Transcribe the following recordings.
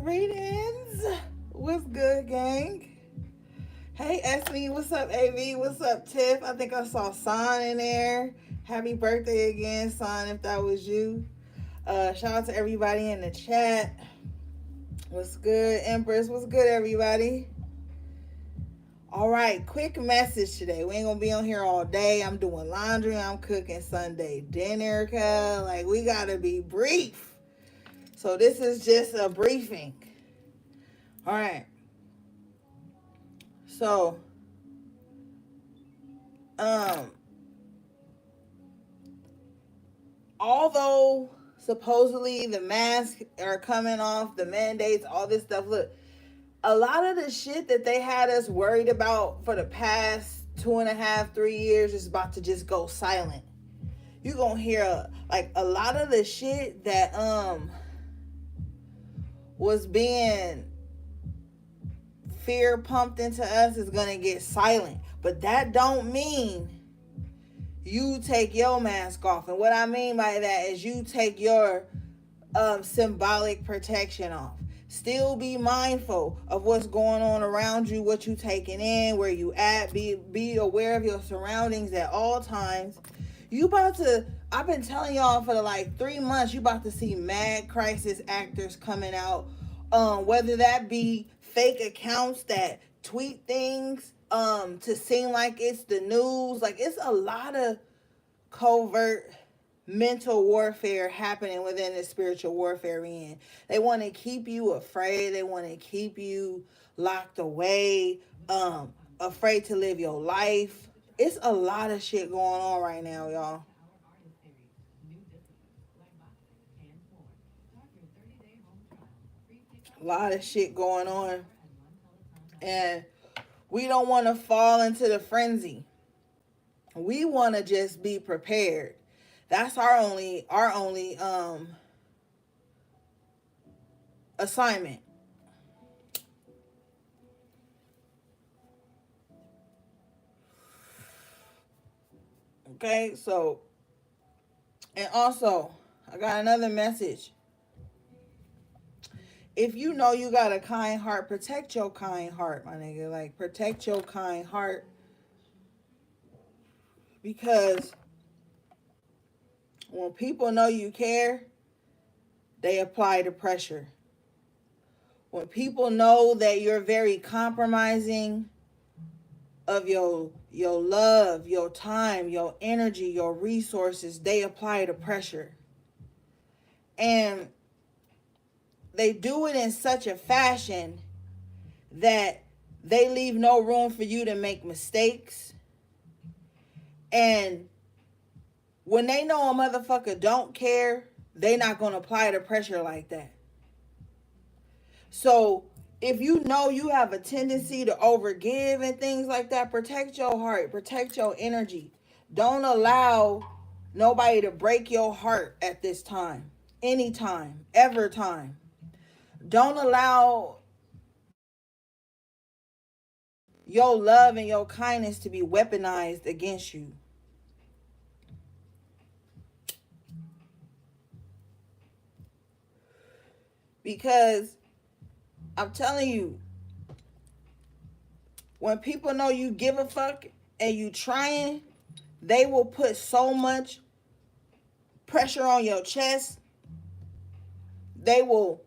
Greetings. What's good, gang? Hey, Esme. What's up, AV? What's up, Tiff? I think I saw Son in there. Happy birthday again, Son, if that was you. Shout out to everybody in the chat. What's good, Empress? What's good, everybody? All right, quick message today. We ain't gonna be on here all day. I'm doing laundry. I'm cooking Sunday dinner, cuz. Like, we gotta be brief. So, this is just a briefing. All right. So, um, although supposedly the masks are coming off, the mandates, all this stuff, look, a lot of the shit that they had us worried about for the past 2.5, 3 years is about to just go silent. You're gonna hear like a lot of the shit that was being fear pumped into us is gonna get silent. But that don't mean you take your mask off. And what I mean by that is you take your symbolic protection off. Still be mindful of what's going on around you, what you taking in, where you at. Be aware of your surroundings at all times. I've been telling y'all for like 3 months, you about to see mad crisis actors coming out. Whether that be fake accounts that tweet things to seem like it's the news. Like, it's a lot of covert mental warfare happening within the spiritual warfare we in. They want to keep you afraid. They want to keep you locked away, afraid to live your life. It's a lot of shit going on right now, y'all. A lot of shit going on. And we don't want to fall into the frenzy. We want to just be prepared. That's our only assignment. Okay, so, and also, I got another message. If you know you got a kind heart, protect your kind heart, my nigga. Like, protect your kind heart. Because when people know you care, they apply the pressure. When people know that you're very compromising of your love, your time, your energy, your resources, they apply the pressure. And they do it in such a fashion that they leave no room for you to make mistakes. And when they know a motherfucker don't care, they not going to apply the pressure like that. So if you know you have a tendency to overgive and things like that, protect your heart, protect your energy. Don't allow nobody to break your heart at this time, anytime, ever time. Don't allow your love and your kindness to be weaponized against you. Because I'm telling you, when people know you give a fuck and you trying, they will put so much pressure on your chest. They will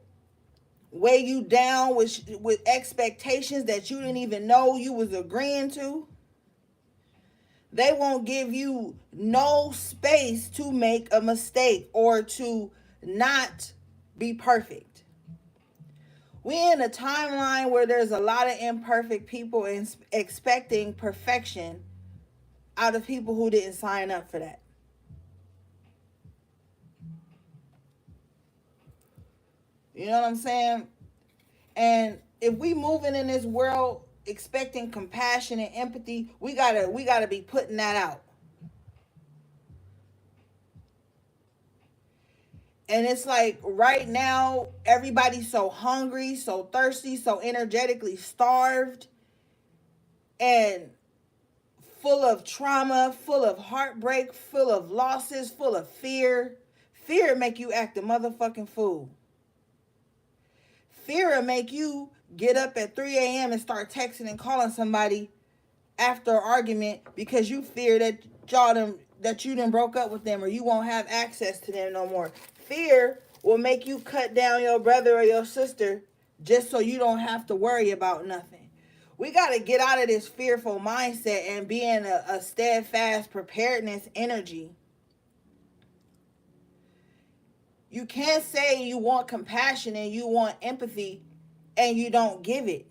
weigh you down with expectations that you didn't even know you was agreeing to. They won't give you no space to make a mistake or to not be perfect. We're in a timeline where there's a lot of imperfect people and expecting perfection out of people who didn't sign up for that. You know what I'm saying? And if we moving in this world expecting compassion and empathy, we gotta be putting that out. And it's like right now, everybody's so hungry, so thirsty, so energetically starved, and full of trauma, full of heartbreak, full of losses, full of fear. Fear make you act a motherfucking fool. Fear will make you get up at 3 a.m. and start texting and calling somebody after an argument because you fear that you done broke up with them, or you won't have access to them no more. Fear will make you cut down your brother or your sister just so you don't have to worry about nothing. We got to get out of this fearful mindset and be in a steadfast preparedness energy. You can't say you want compassion and you want empathy and you don't give it.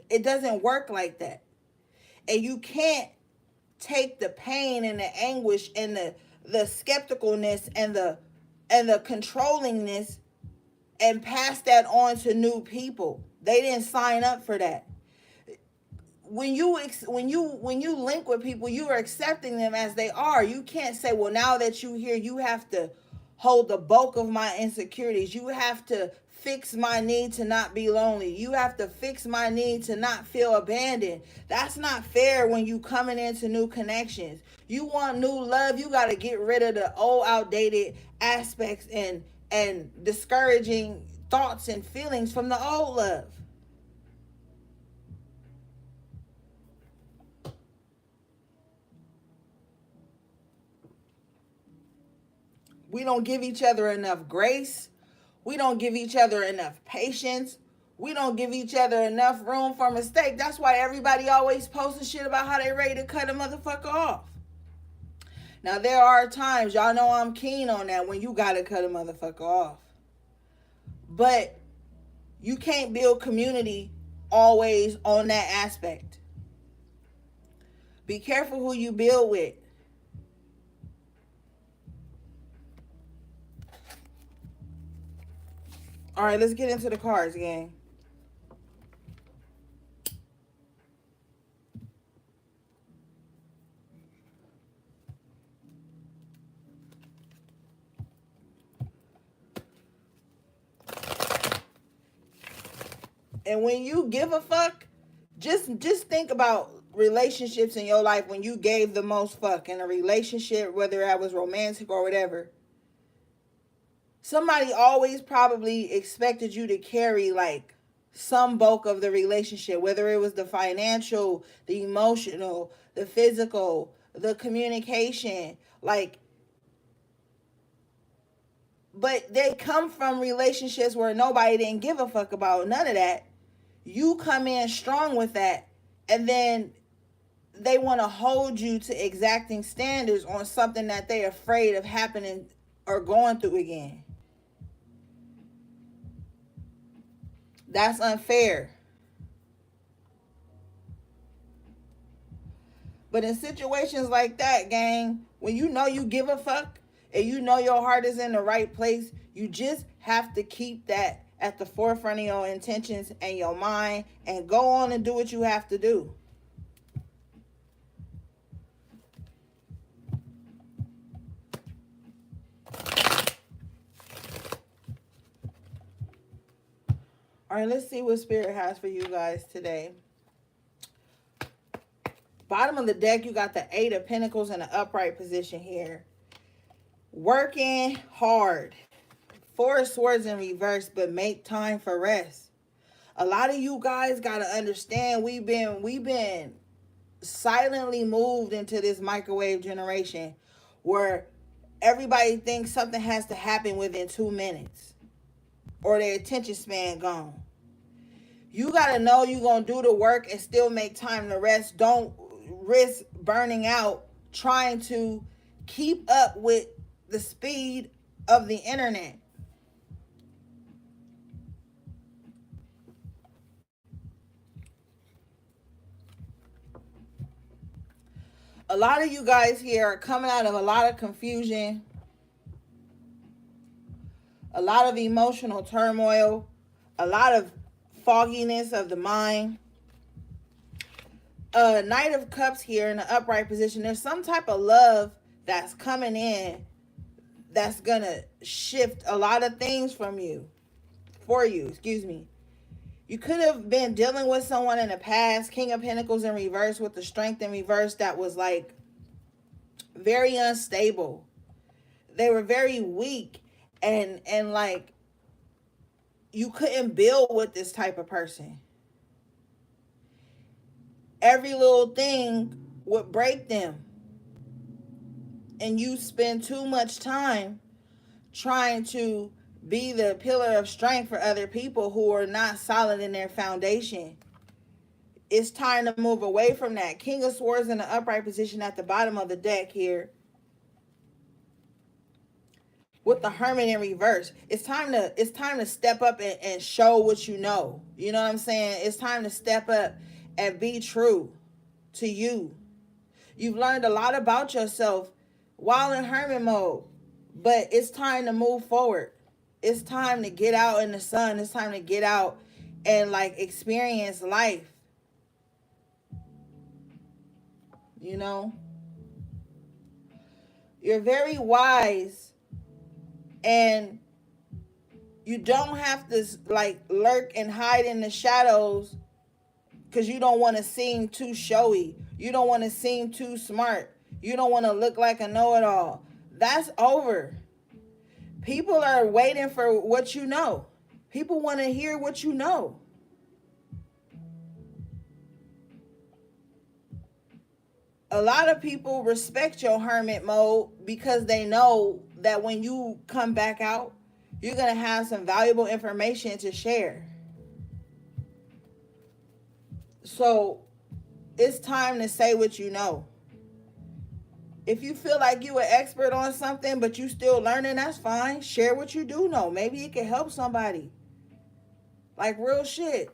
It doesn't work like that. And you can't take the pain and the anguish and the skepticalness and the controllingness and pass that on to new people. They didn't sign up for that. When you link with people, you are accepting them as they are. You can't say, well, now that you here, you have to hold the bulk of my insecurities. You have to fix my need to not be lonely. You have to fix my need to not feel abandoned. That's not fair when you coming into new connections. You want new love, you got to get rid of the old outdated aspects and discouraging thoughts and feelings from the old love. We don't give each other enough grace. We don't give each other enough patience. We don't give each other enough room for mistake. That's why everybody always posting shit about how they ready to cut a motherfucker off. Now, there are times, y'all know I'm keen on that, when you gotta cut a motherfucker off. But you can't build community always on that aspect. Be careful who you build with. All right, let's get into the cards, gang. And when you give a fuck, just think about relationships in your life when you gave the most fuck in a relationship, whether that was romantic or whatever. Somebody always probably expected you to carry like some bulk of the relationship, whether it was the financial, the emotional, the physical, the communication, like, but they come from relationships where nobody didn't give a fuck about none of that. You come in strong with that, and then they want to hold you to exacting standards on something that they're afraid of happening or going through again. That's unfair. But in situations like that, gang, when you know you give a fuck and you know your heart is in the right place, you just have to keep that at the forefront of your intentions and your mind and go on and do what you have to do. All right, let's see what Spirit has for you guys today. Bottom of the deck, you got the Eight of Pentacles in an upright position here. Working hard. Four of Swords in reverse, but make time for rest. A lot of you guys got to understand we've been silently moved into this microwave generation where everybody thinks something has to happen within 2 minutes or their attention span gone. You got to know you're going to do the work and still make time to rest. Don't risk burning out trying to keep up with the speed of the internet. A lot of you guys here are coming out of a lot of confusion, a lot of emotional turmoil, a lot of fogginess of the mind. Knight of Cups here in the upright position. There's some type of love that's coming in that's going to shift a lot of things for you. You could have been dealing with someone in the past, King of Pentacles in reverse with the Strength in reverse, that was like very unstable. They were very weak and like you couldn't build with this type of person. Every little thing would break them. And you spend too much time trying to be the pillar of strength for other people who are not solid in their foundation. It's time to move away from that. King of Swords in the upright position at the bottom of the deck here, with the Hermit in reverse. It's time to step up and show what you know. You know what I'm saying? It's time to step up and be true to you. You've learned a lot about yourself while in hermit mode, but it's time to move forward. It's time to get out in the sun. It's time to get out and like experience life. You know, you're very wise, and you don't have to like lurk and hide in the shadows because you don't want to seem too showy. You don't want to seem too smart. You don't want to look like a know-it-all. That's over. People are waiting for what you know. People want to hear what you know. A lot of people respect your hermit mode because they know that when you come back out, you're going to have some valuable information to share. So it's time to say what you know. If you feel like you an expert on something but you still learning, that's fine. Share what you do know. Maybe it can help somebody. Like real shit.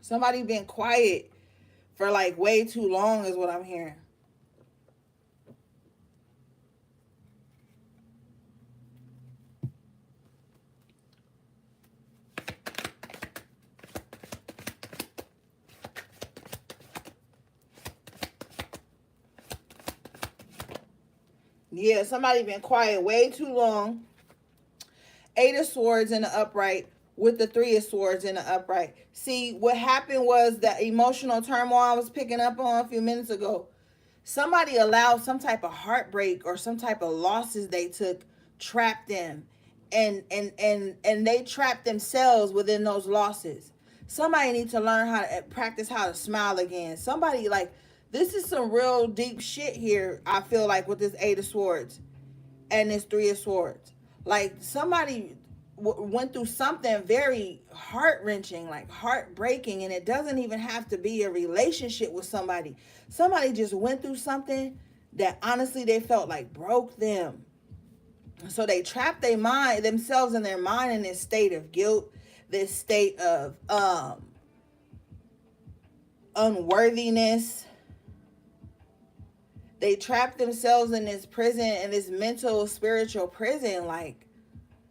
Somebody been quiet for like way too long is what I'm hearing. Yeah, somebody been quiet way too long. Eight of Swords in the upright with the Three of Swords in the upright. See, what happened was that emotional turmoil I was picking up on a few minutes ago. Somebody allowed some type of heartbreak or some type of losses they took, trapped them, and they trapped themselves within those losses. Somebody needs to learn how to practice how to smile again. Somebody like, this is some real deep shit here. I feel like with this Eight of Swords and this Three of Swords, like somebody went through something very heart-wrenching, like heartbreaking, and it doesn't even have to be a relationship with somebody. Somebody just went through something that honestly they felt like broke them. So they trapped themselves in their mind in this state of guilt, this state of unworthiness. They trapped themselves in this prison, in this mental spiritual prison, like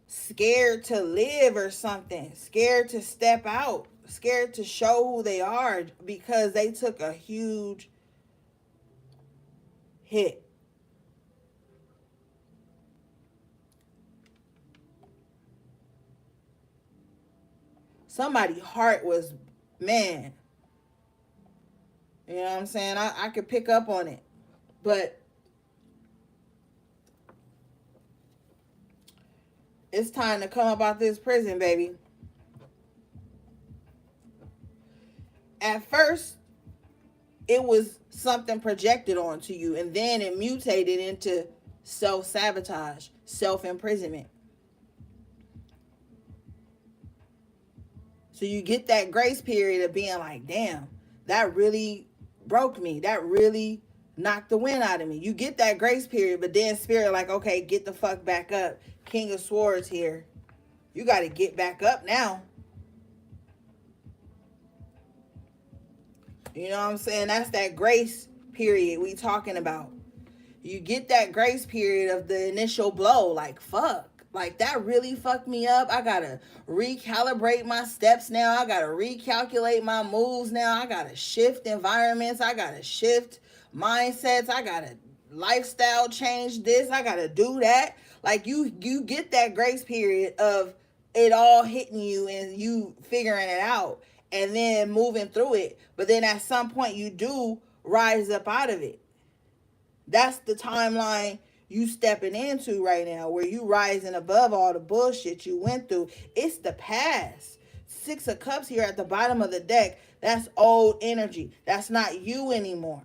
scared to live or something, scared to step out, scared to show who they are because they took a huge hit. Somebody's heart was, man, you know what I'm saying? I could pick up on it. But it's time to come up out this prison, baby. At first, it was something projected onto you, and then it mutated into self-sabotage, self-imprisonment. So you get that grace period of being like, damn, that really broke me. That really knocked the wind out of me. You get that grace period, but then spirit like, okay, get the fuck back up. King of Swords here. You got to get back up now. You know what I'm saying? That's that grace period we talking about. You get that grace period of the initial blow, like, fuck. Like, that really fucked me up. I gotta recalibrate my steps now. I gotta recalculate my moves now. I gotta shift environments. I gotta shift mindsets. I gotta lifestyle change this. I gotta do that. Like, you get that grace period of it all hitting you and you figuring it out and then moving through it. But then at some point you do rise up out of it. That's the timeline you stepping into right now, where you rising above all the bullshit you went through. It's the past. Six of Cups here at the bottom of the deck. That's old energy. That's not you anymore.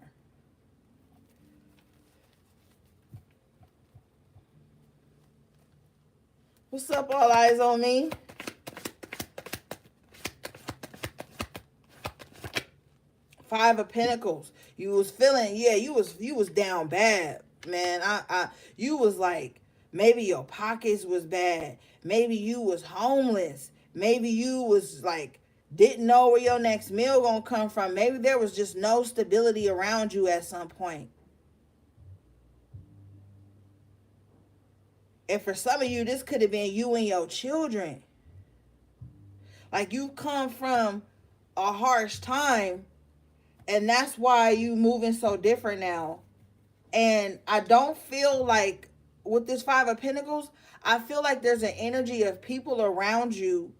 What's up, all eyes on me? Five of Pentacles. You was feeling, yeah, you was down bad, man. You was like, maybe your pockets was bad. Maybe you was homeless. Maybe you was like, didn't know where your next meal gonna come from. Maybe there was just no stability around you at some point. And for some of you, this could have been you and your children. Like, you come from a harsh time, and that's why you moving so different now. And I don't feel like, with this Five of Pentacles, I feel like there's an energy of people around you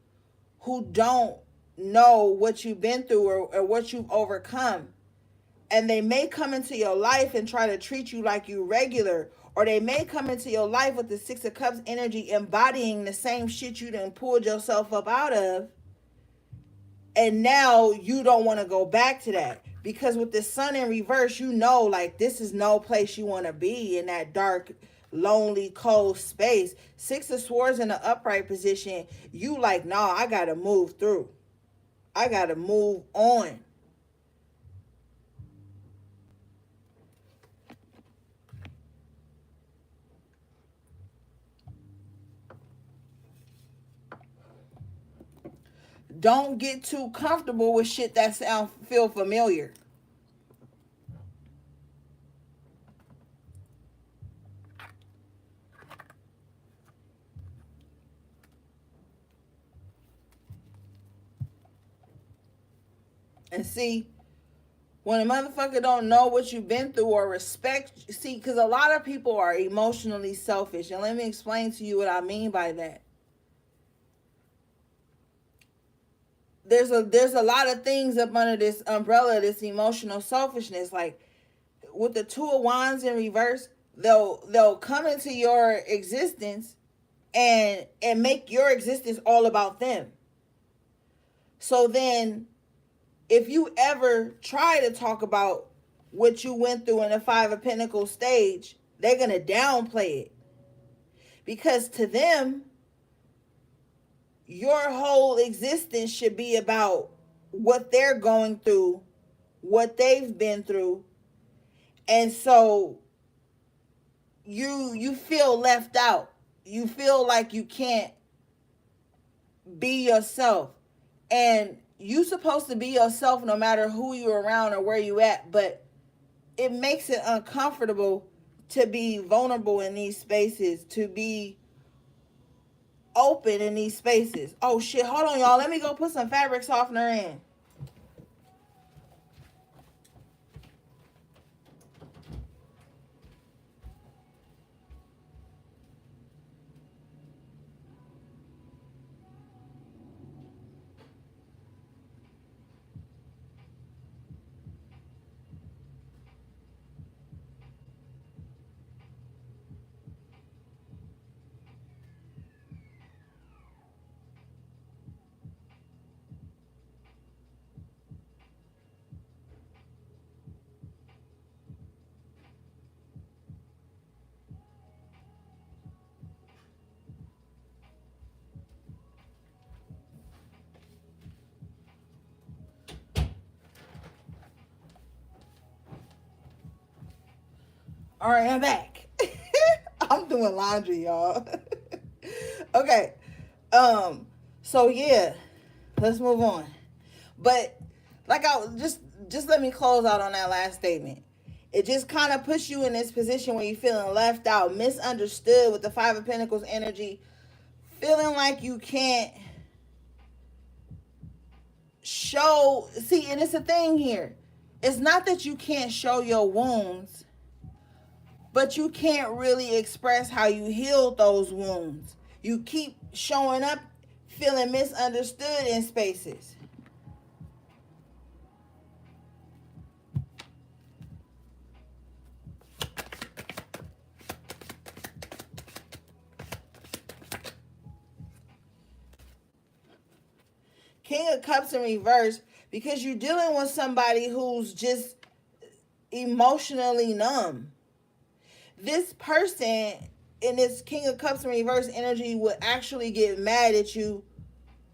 who don't know what you've been through, or what you've overcome. And they may come into your life and try to treat you like you regular, or they may come into your life with the Six of Cups energy, embodying the same shit you done pulled yourself up out of. And now you don't want to go back to that. Because with the Sun in reverse, you know, like, this is no place you want to be, in that dark, lonely, cold space. Six of Swords in the upright position, you like, nah, I got to move through. I got to move on. Don't get too comfortable with shit that feel familiar. And see, when a motherfucker don't know what you've been through or respect, see, because a lot of people are emotionally selfish. And let me explain to you what I mean by that. There's a lot of things up under this umbrella, this emotional selfishness. Like, with the Two of Wands in reverse, they'll come into your existence and make your existence all about them. So then, if you ever try to talk about what you went through in the Five of Pentacles stage, they're going to downplay it. Because to them, your whole existence should be about what they're going through, what they've been through. And so you feel left out. You feel like you can't be yourself. And you supposed to be yourself no matter who you're around or where you at, but it makes it uncomfortable to be vulnerable in these spaces, to be open in these spaces. Oh shit, hold on, y'all. Let me go put some fabric softener in. All right, I'm back. I'm doing laundry, y'all. Okay. So yeah, let's move on. But like, I just let me close out on that last statement. It just kind of puts you in this position where you're feeling left out, misunderstood with the Five of Pentacles energy, feeling like you can't show. See, and it's a thing here. It's not that you can't show your wounds, but you can't really express how you healed those wounds. You keep showing up feeling misunderstood in spaces. King of Cups in reverse, because you're dealing with somebody who's just emotionally numb. This person in this King of Cups in reverse energy would actually get mad at you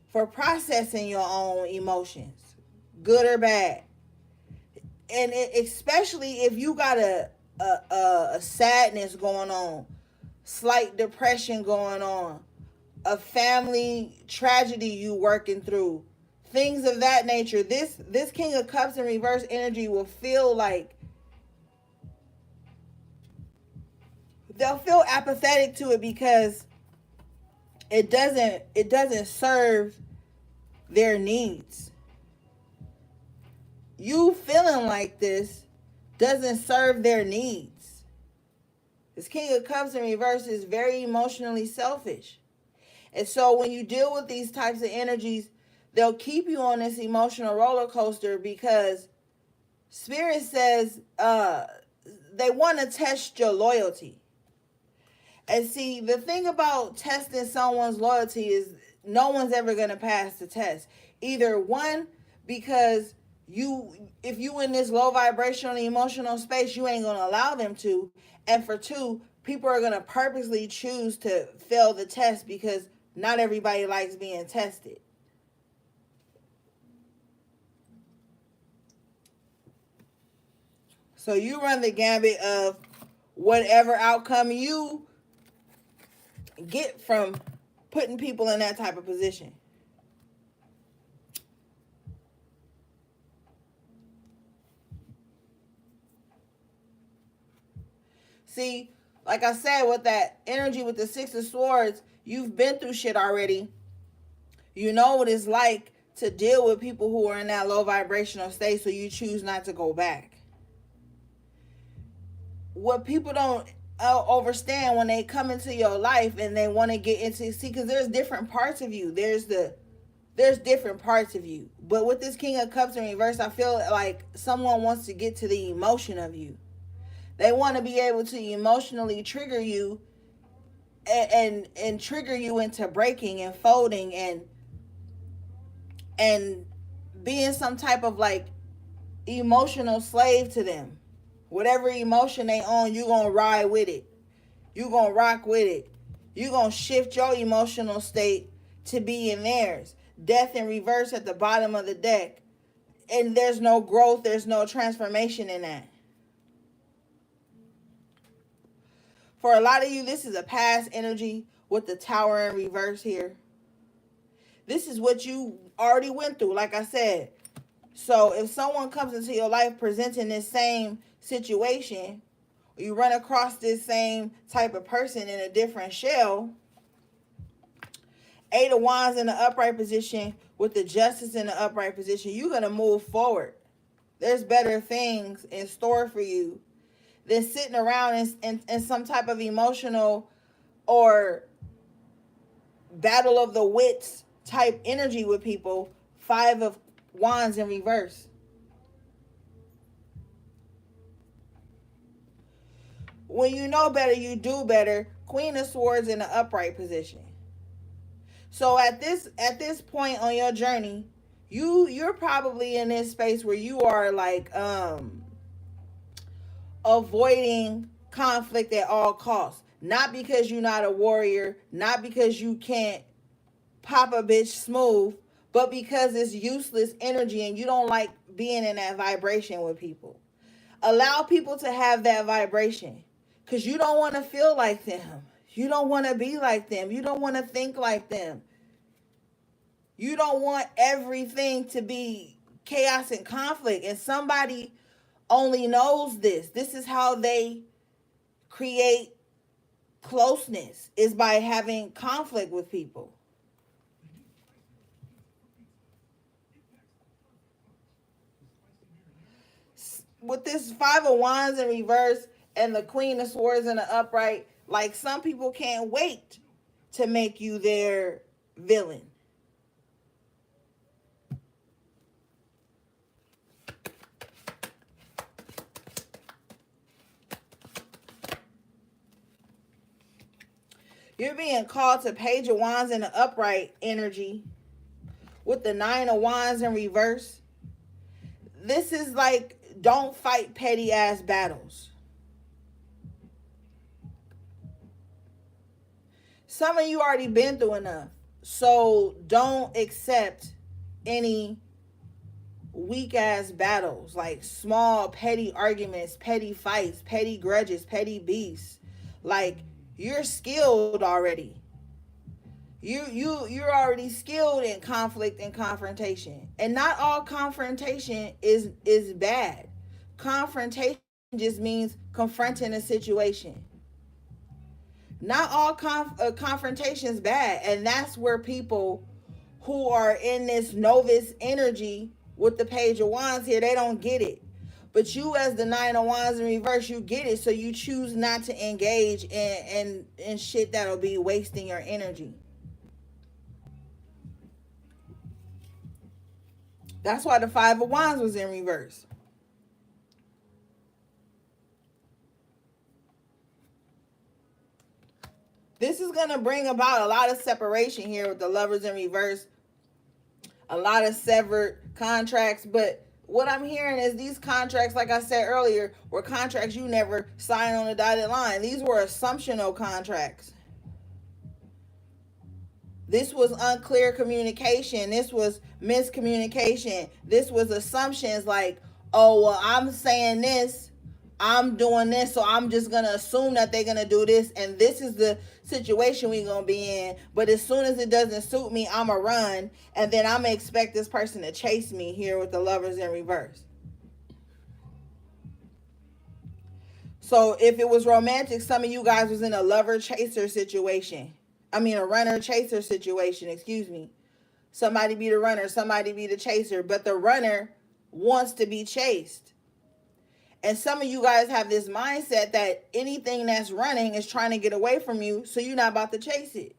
for processing your own emotions, good or bad. And especially if you got a sadness going on, slight depression going on, a family tragedy you working through, things of that nature. This King of Cups in reverse energy will feel like they'll feel apathetic to it because it doesn't serve their needs. You feeling like this doesn't serve their needs. This King of Cups in reverse is very emotionally selfish. And so when you deal with these types of energies, they'll keep you on this emotional roller coaster because Spirit says they want to test your loyalty. And see, the thing about testing someone's loyalty is no one's ever going to pass the test. Either one, because if you in this low vibrational emotional space, you ain't going to allow them to. And for two, people are going to purposely choose to fail the test because not everybody likes being tested. So you run the gambit of whatever outcome you get from putting people in that type of position. See, like I said, with that energy with the Six of Swords, you've been through shit already. You know what it's like to deal with people who are in that low vibrational state, so you choose not to go back. What people don't understand when they come into your life and they want to get into, see, because there's different parts of you. There's different parts of you. But with this King of Cups in reverse, I feel like someone wants to get to the emotion of you. They want to be able to emotionally trigger you and trigger you into breaking and folding and being some type of like emotional slave to them. Whatever emotion they own, you gonna ride with it. You gonna rock with it. You gonna shift your emotional state to be in theirs. Death in reverse at the bottom of the deck. And there's no growth, there's no transformation in that. For a lot of you, this is a past energy with the Tower in reverse here. This is what you already went through, like I said. So if someone comes into your life presenting this same situation, or you run across this same type of person in a different shell, Eight of Wands in the upright position with the Justice in the upright position, you're going to move forward. There's better things in store for you than sitting around in some type of emotional or battle of the wits type energy with people. Five of Wands in reverse. When you know better, you do better. Queen of Swords in the upright position. So at this point on your journey, you're probably in this space where you are like avoiding conflict at all costs. Not because you're not a warrior, not because you can't pop a bitch smooth, but because it's useless energy and you don't like being in that vibration with people. Allow people to have that vibration because you don't want to feel like them. You don't want to be like them. You don't want to think like them. You don't want everything to be chaos and conflict. And somebody only knows this. This is how they create closeness, is by having conflict with people. With this Five of Wands in reverse and the Queen of Swords in the upright, like some people can't wait to make you their villain. You're being called to Page of Wands in the upright energy with the Nine of Wands in reverse, this is like, don't fight petty ass battles. Some of you already been through enough. So don't accept any weak ass battles, like small petty arguments, petty fights, petty grudges, petty beasts. Like, you're skilled already. You're already skilled in conflict and confrontation. And not all confrontation is bad. Confrontation just means confronting a situation. Not all confrontation is bad. And that's where people who are in this novice energy with the Page of Wands here, they don't get it. But you, as the Nine of Wands in reverse, you get it. So you choose not to engage in shit that'll be wasting your energy. That's why the Five of Wands was in reverse. This is going to bring about a lot of separation here with the Lovers in reverse. A lot of severed contracts. But what I'm hearing is these contracts, like I said earlier, were contracts you never signed on the dotted line. These were assumptional contracts. This was unclear communication. This was miscommunication. This was assumptions like, oh, well, I'm saying this, I'm doing this, so I'm just going to assume that they're going to do this, and this is the situation we're going to be in. But as soon as it doesn't suit me, I'm going to run, and then I'm going to expect this person to chase me here with the Lovers in reverse. So if it was romantic, some of you guys was in a lover-chaser situation. I mean, a runner-chaser situation, excuse me. Somebody be the runner, somebody be the chaser, but the runner wants to be chased. And some of you guys have this mindset that anything that's running is trying to get away from you, so you're not about to chase it.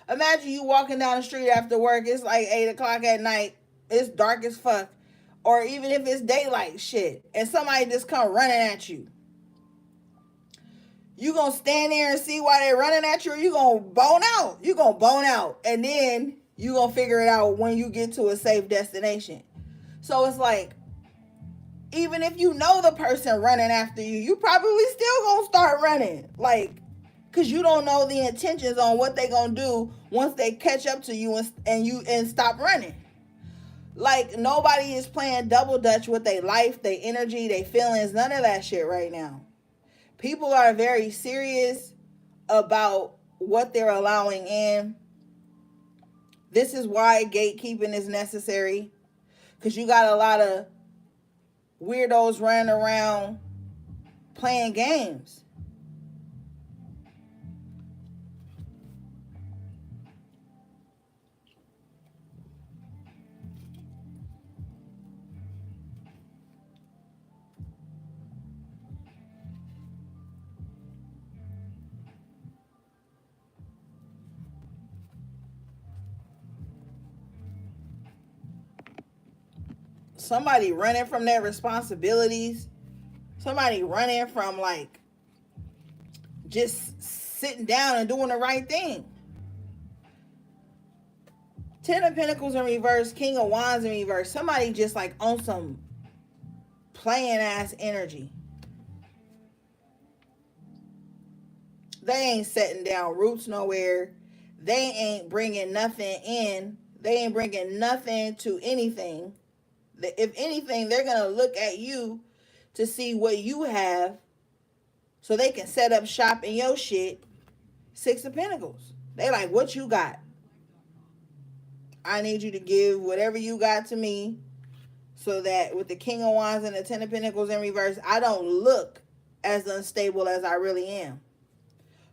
Imagine you walking down the street after work, it's like 8 o'clock at night, it's dark as fuck, or even if it's daylight shit, and somebody just come running at you. You gonna stand there and see why they're running at you, or you gonna bone out? You gonna bone out, and then you gonna figure it out when you get to a safe destination. So it's like, even if you know the person running after you, you probably still gonna start running. Like, because you don't know the intentions on what they gonna do once they catch up to you and stop running. Like, nobody is playing double dutch with their life, their energy, their feelings, none of that shit right now. People are very serious about what they're allowing in. This is why gatekeeping is necessary, because you got a lot of weirdos running around playing games. Somebody running from their responsibilities. Somebody running from, like, just sitting down and doing the right thing. Ten of Pentacles in reverse, King of Wands in reverse. Somebody just like on some playing ass energy. They ain't setting down roots nowhere. They ain't bringing nothing in. They ain't bringing nothing to anything. If anything, they're going to look at you to see what you have so they can set up shop in your shit. Six of Pentacles. They like, what you got? I need you to give whatever you got to me so that with the King of Wands and the Ten of Pentacles in reverse, I don't look as unstable as I really am.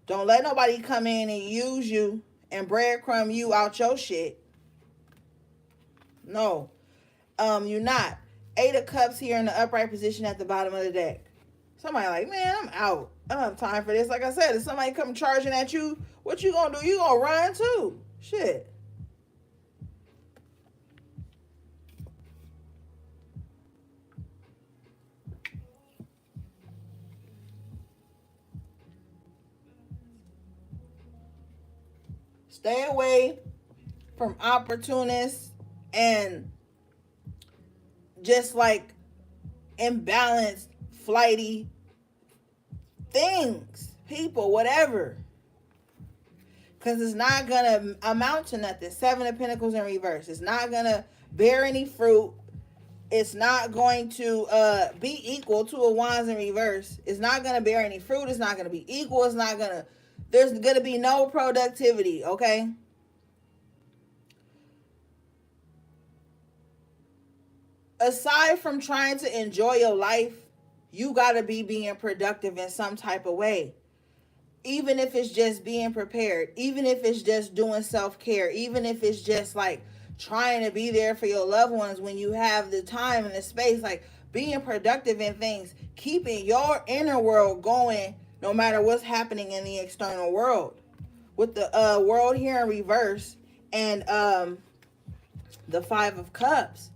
Don't let nobody come in and use you and breadcrumb you out your shit. No. You're not. Eight of Cups here in the upright position at the bottom of the deck. Somebody like, man, I'm out. I don't have time for this. Like I said, if somebody come charging at you, what you gonna do? You gonna run too. Shit. Stay away from opportunists and just like imbalanced, flighty things, people, whatever. Because it's not going to amount to nothing. Seven of Pentacles in reverse. It's not going to bear any fruit. It's not going to be equal to a Wands in reverse. It's not going to bear any fruit. It's not going to be equal. It's not going to, there's going to be no productivity, okay? Aside from trying to enjoy your life, you got to be being productive in some type of way. Even if it's just being prepared, even if it's just doing self-care, even if it's just like trying to be there for your loved ones when you have the time and the space, like being productive in things, keeping your inner world going no matter what's happening in the external world. With the world here in reverse and the Five of Cups.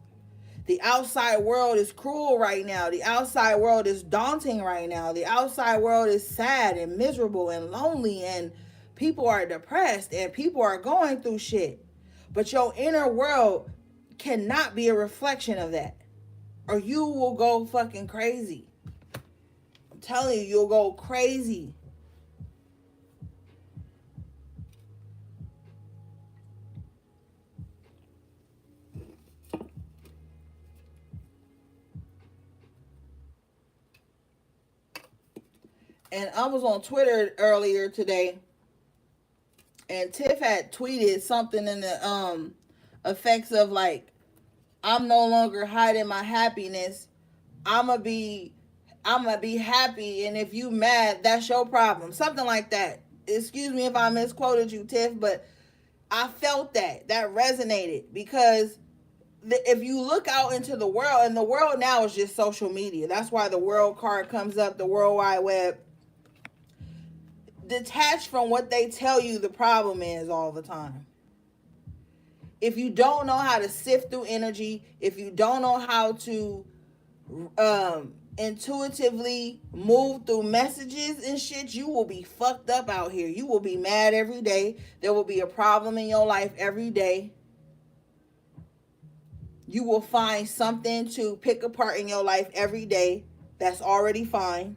The outside world is cruel right now. The outside world is daunting right now. The outside world is sad and miserable and lonely, and people are depressed and people are going through shit. But your inner world cannot be a reflection of that, or you will go fucking crazy. I'm telling you, you'll go crazy. And I was on Twitter earlier today, and Tiff had tweeted something in the effects of like, I'm no longer hiding my happiness. I'ma be happy, and if you mad, that's your problem. Something like that. Excuse me if I misquoted you, Tiff, but I felt that resonated, because if you look out into the world, and the world now is just social media. That's why the world card comes up, the World Wide Web. Detach from what they tell you the problem is all the time. If you don't know how to sift through energy, if you don't know how to intuitively move through messages and shit, you will be fucked up out here. You will be mad every day. There will be a problem in your life every day. You will find something to pick apart in your life every day that's already fine.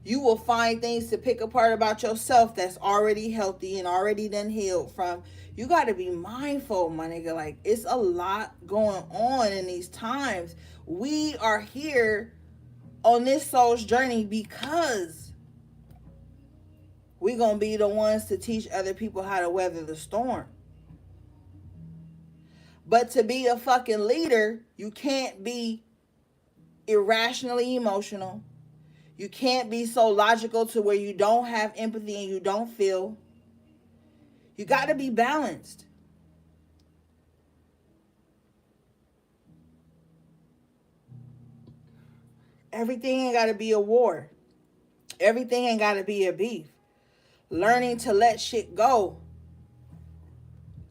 You will find things to pick apart about yourself that's already healthy and already done healed from. You got to be mindful, my nigga. Like, it's a lot going on in these times. We are here on this soul's journey because we're going to be the ones to teach other people how to weather the storm. But to be a fucking leader, you can't be irrationally emotional. You can't be so logical to where you don't have empathy and you don't feel. You got to be balanced. Everything ain't got to be a war. Everything ain't got to be a beef. Learning to let shit go.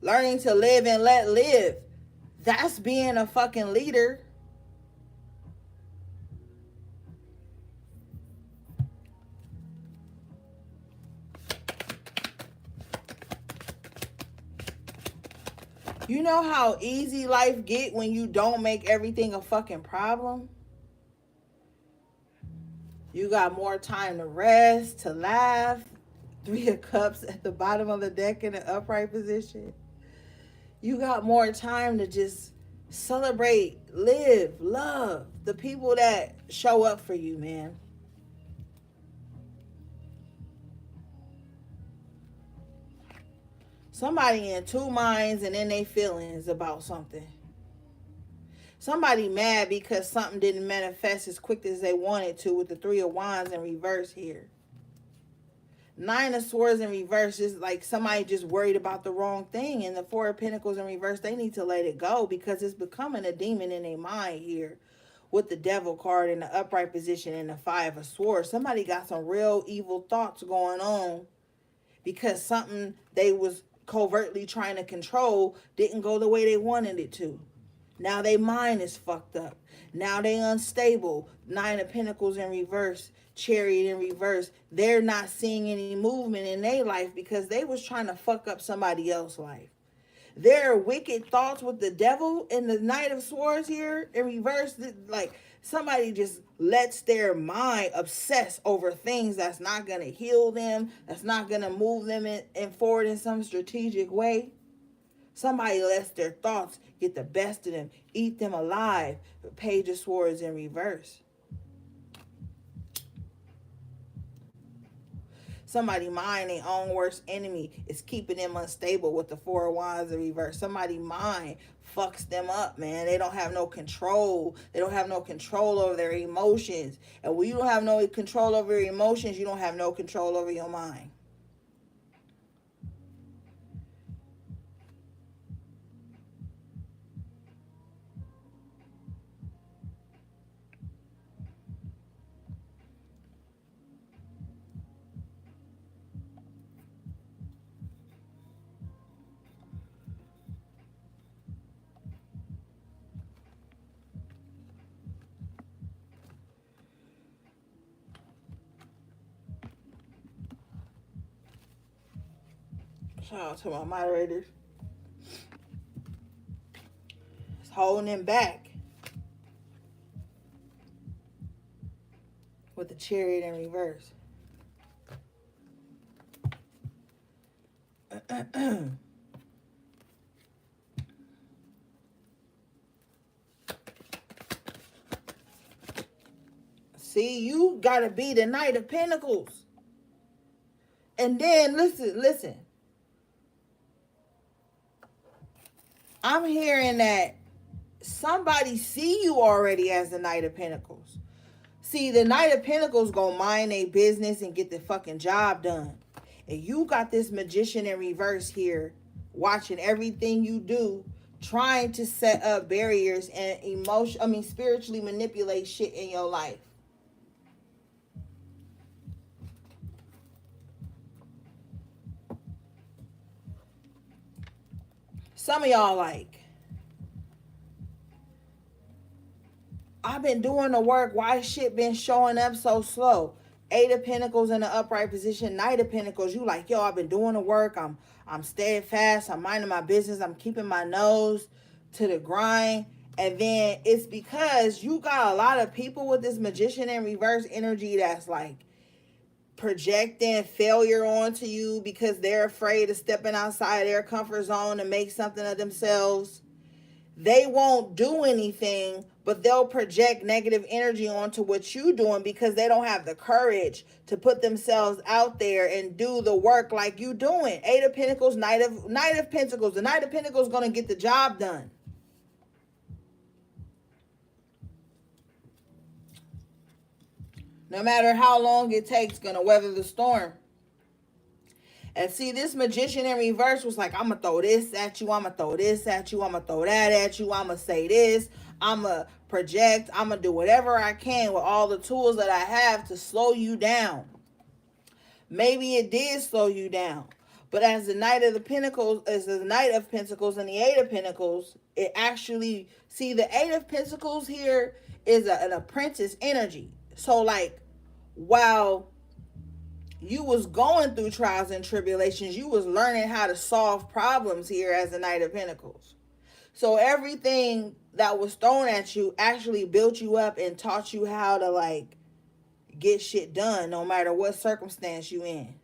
Learning to live and let live. That's being a fucking leader. You know how easy life get when you don't make everything a fucking problem? You got more time to rest, to laugh. Three of Cups at the bottom of the deck in an upright position. You got more time to just celebrate, live, love the people that show up for you, man. Somebody in two minds and in their feelings about something. Somebody mad because something didn't manifest as quick as they wanted to with the Three of Wands in reverse here. Nine of Swords in reverse is like somebody just worried about the wrong thing. And the Four of Pentacles in reverse, they need to let it go because it's becoming a demon in their mind here with the Devil card in the upright position and the Five of Swords. Somebody got some real evil thoughts going on because something they was covertly trying to control didn't go the way they wanted it to. Now their mind is fucked up. Now they unstable. Nine of Pentacles in reverse. Chariot in reverse. They're not seeing any movement in their life because they was trying to fuck up somebody else's life. their wicked thoughts with the devil in the Knight of Swords here in reverse. Like somebody just lets their mind obsess over things that's not going to heal them, that's not going to move them in forward in some strategic way. Somebody lets their thoughts get the best of them, eat them alive. Page of Swords in reverse. Somebody mind their own worst enemy is keeping them unstable with the Four of Wands in reverse. Somebody mind fucks them up, man. They don't have no control. They don't have no control over their emotions. And when you don't have no control over your emotions, you don't have no control over your mind. Shout out to my moderators. It's holding them back with the Chariot in reverse. See, you gotta be the Knight of Pentacles. And then listen. I'm hearing that somebody see you already as the Knight of Pentacles. See, the Knight of Pentacles gonna mind their business and get the fucking job done. And you got this Magician in reverse here, watching everything you do, trying to set up barriers and spiritually manipulate shit in your life. Some of y'all like, I've been doing the work. Why shit been showing up so slow? Eight of Pentacles in the upright position. Knight of Pentacles. You like, yo, I've been doing the work. I'm steadfast. I'm minding my business. I'm keeping my nose to the grind. And then it's because you got a lot of people with this Magician in reverse energy that's like projecting failure onto you because they're afraid of stepping outside their comfort zone to make something of themselves. They won't do anything, but they'll project negative energy onto what you're doing because they don't have the courage to put themselves out there and do the work like you doing. Eight of Pentacles, Knight of Pentacles. The Knight of Pentacles is going to get the job done. No matter how long it takes, going to weather the storm. And see, this Magician in reverse was like, I'm going to throw this at you. I'm going to throw this at you. I'm going to throw that at you. I'm going to say this. I'm going to project. I'm going to do whatever I can with all the tools that I have to slow you down. Maybe it did slow you down. But as the Knight of the Pentacles, as the Knight of Pentacles and the Eight of Pentacles, it actually, see, the Eight of Pentacles here is an apprentice energy. So like, while you was going through trials and tribulations, you was learning how to solve problems here as the Knight of Pentacles. So everything that was thrown at you actually built you up and taught you how to like get shit done no matter what circumstance you in.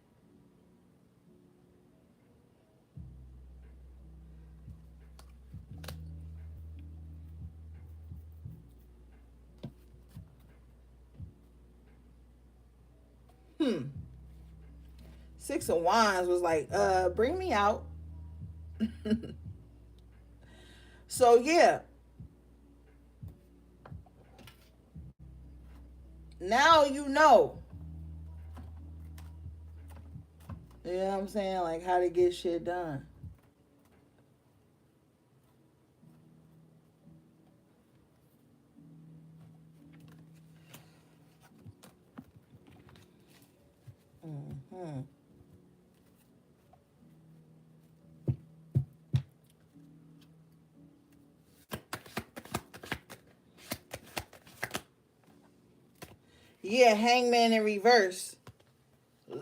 Six of Wands was like, bring me out. So yeah. Now you know. You know what I'm saying? Like how to get shit done. Mm-hmm. Yeah, Hangman in reverse.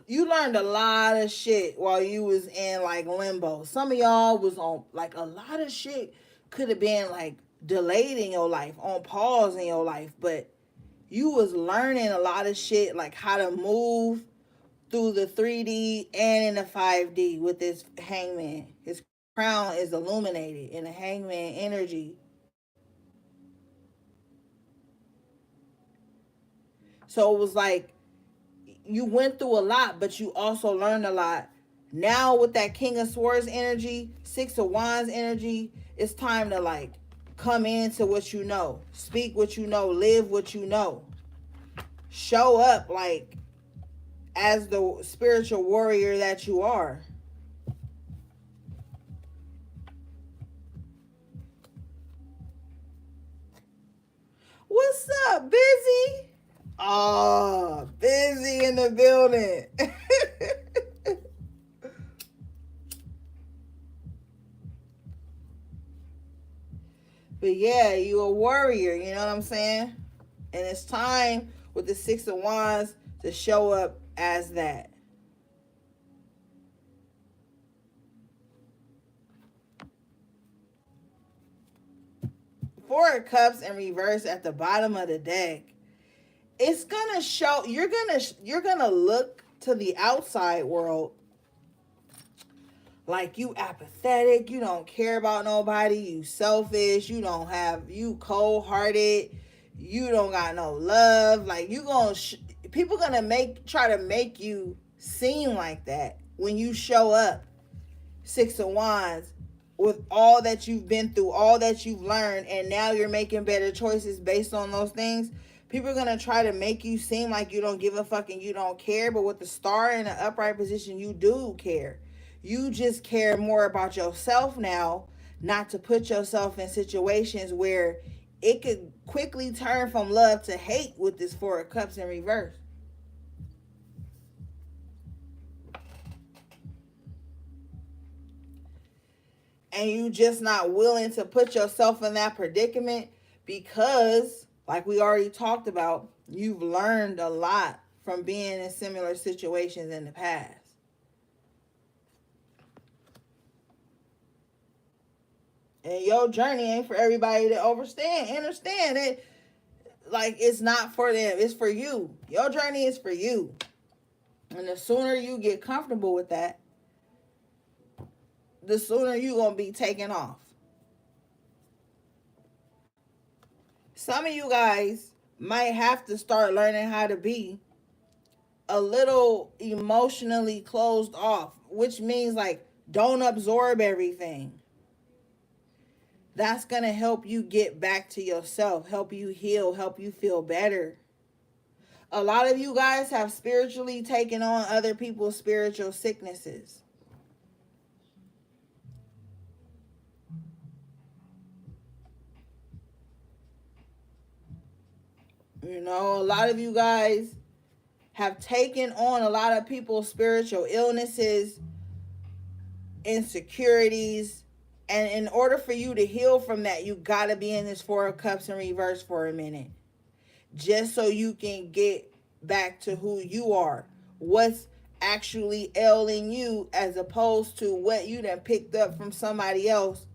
You learned a lot of shit while you was in like limbo. Some of y'all was on like a lot of shit could have been like delayed in your life, on pause in your life, but you was learning a lot of shit like how to move through the 3D and in the 5D with this hangman. His crown is illuminated in the hangman energy. So it was like you went through a lot, but you also learned a lot. Now with that King of Swords energy, Six of Wands energy, it's time to like come into what you know, speak what you know, live what you know, show up like as the spiritual warrior that you are. What's up, Busy? Oh, Busy in the building. But yeah, you a warrior, you know what I'm saying? And it's time with the Six of Wands to show up as that. Four of Cups in reverse at the bottom of the deck. It's gonna show you're gonna look to the outside world like you apathetic, you don't care about nobody, you selfish, you cold hearted, you don't got no love. Like people gonna try to make you seem like that when you show up Six of Wands with all that you've been through, all that you've learned, and now you're making better choices based on those things. People are gonna try to make you seem like you don't give a fuck and you don't care, but with the star in an upright position, you do care. You just care more about yourself now, not to put yourself in situations where it could quickly turn from love to hate with this Four of Cups in reverse. And you just not willing to put yourself in that predicament because, like we already talked about, you've learned a lot from being in similar situations in the past. And your journey ain't for everybody to understand it. Like, it's not for them, it's for you. Your journey is for you. And the sooner you get comfortable with that, the sooner you gonna be taken off. Some of you guys might have to start learning how to be a little emotionally closed off, which means like don't absorb everything. That's going to help you get back to yourself, help you heal, help you feel better. A lot of you guys have spiritually taken on other people's spiritual sicknesses. You know, a lot of you guys have taken on a lot of people's spiritual illnesses, insecurities, and in order for you to heal from that, you got to be in this Four of Cups in reverse for a minute. Just so you can get back to who you are. What's actually ailing you as opposed to what you done picked up from somebody else.